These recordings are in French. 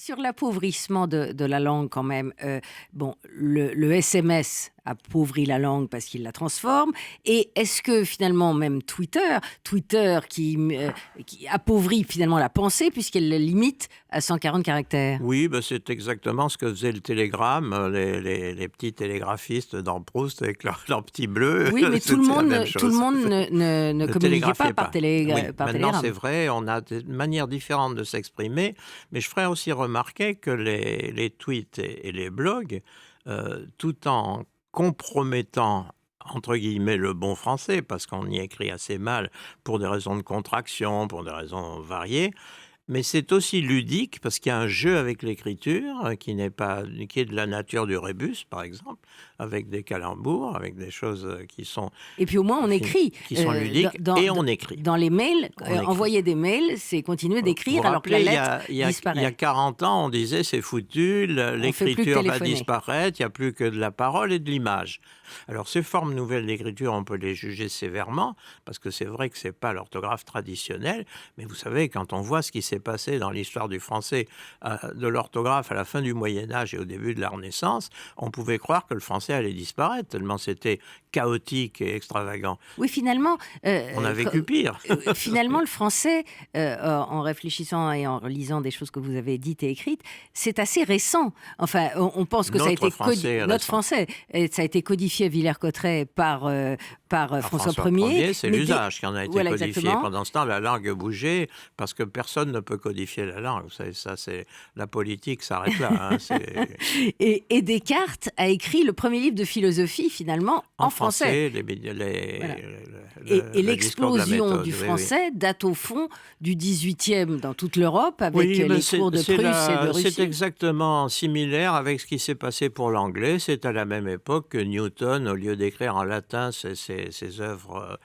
Sur l'appauvrissement de la langue quand même, bon, le SMS appauvrit la langue parce qu'il la transforme et est-ce que finalement même Twitter qui appauvrit finalement la pensée puisqu'elle la limite à 140 caractères? Oui, bah, c'est exactement ce que faisait le télégramme, les petits télégraphistes dans Proust avec leur petit bleu, Oui, mais c'était la même tout le chose. monde ne Ne communiquait pas télégraphiez pas. Oui, par maintenant c'est télégramme. vrai, on a des manières différentes de s'exprimer, mais je ferais aussi remarquer que les tweets et les blogs, tout en compromettant entre guillemets «le bon français» parce qu'on y écrit assez mal pour des raisons de contraction, pour des raisons variées, mais c'est aussi ludique parce qu'il y a un jeu avec l'écriture qui est de la nature du rébus, par exemple, avec des calembours, avec des choses Et puis au moins on écrit. qui sont ludiques, et on écrit. Dans les mails, On écrit. envoyer des mails, c'est continuer Vous vous d'écrire alors que la rappelez, lettre il y a disparaît. 40 ans, on disait c'est foutu, On fait plus que l'écriture va téléphoner. disparaître, il n'y a plus que de la parole et de l'image. Alors ces formes nouvelles d'écriture, on peut les juger sévèrement, parce que c'est vrai que ce n'est pas l'orthographe traditionnelle, mais vous savez, quand on voit ce qui s'est passé dans l'histoire du français, de l'orthographe à la fin du Moyen-Âge et au début de la Renaissance, on pouvait croire que le français allait disparaître, tellement c'était chaotique et extravagant. Oui, finalement, On a vécu pire. finalement, le français, en réfléchissant et en lisant des choses que vous avez dites et écrites, c'est assez récent. Enfin, on pense que ça a Notre été français est notre récent. français, et ça a été codifié à Villers-Cotterêts par Par François François Ier. Ier, c'est mais l'usage qui en a été voilà, codifié. exactement. Pendant ce temps, la langue bougeait parce que personne ne peut codifier la langue. Vous savez, ça, c'est la politique s'arrête là. Hein, Et Descartes a écrit le premier livre de philosophie, finalement, en en français. français, Voilà. Et le discours de la l'explosion méthode. du Oui, oui. français date au fond du 18e dans toute l'Europe, avec Oui, ben les cours de Prusse et de c'est Russie. exactement similaire avec ce qui s'est passé pour l'anglais. C'est à la même époque que Newton, au lieu d'écrire en latin ses œuvres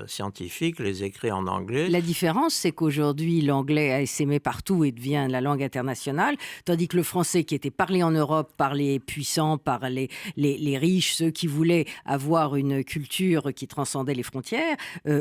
scientifiques, les écrit en anglais. La différence, c'est qu'aujourd'hui, l'anglais a essaimé partout et devient la langue internationale, tandis que le français, qui était parlé en Europe par les puissants, par les riches, ceux qui voulaient avoir une culture qui transcendait les frontières,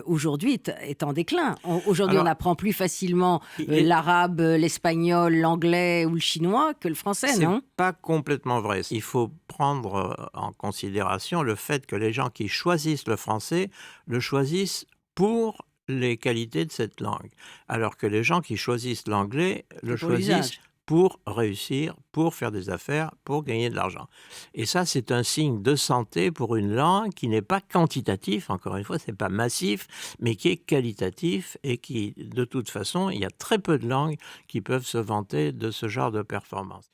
aujourd'hui est en déclin. Aujourd'hui, on Alors, apprend plus facilement il est- l'arabe, l'espagnol, l'anglais ou le chinois que le français, C'est non? pas complètement vrai. Il faut prendre en considération le fait que les gens qui choisissent le français le choisissent pour les qualités de cette langue, alors que les gens qui choisissent l'anglais le C'est pour choisissent l'usage. pour réussir, pour faire des affaires, pour gagner de l'argent. Et ça, c'est un signe de santé pour une langue qui n'est pas quantitatif, encore une fois, c'est pas massif, mais qui est qualitatif et qui, de toute façon, il y a très peu de langues qui peuvent se vanter de ce genre de performance.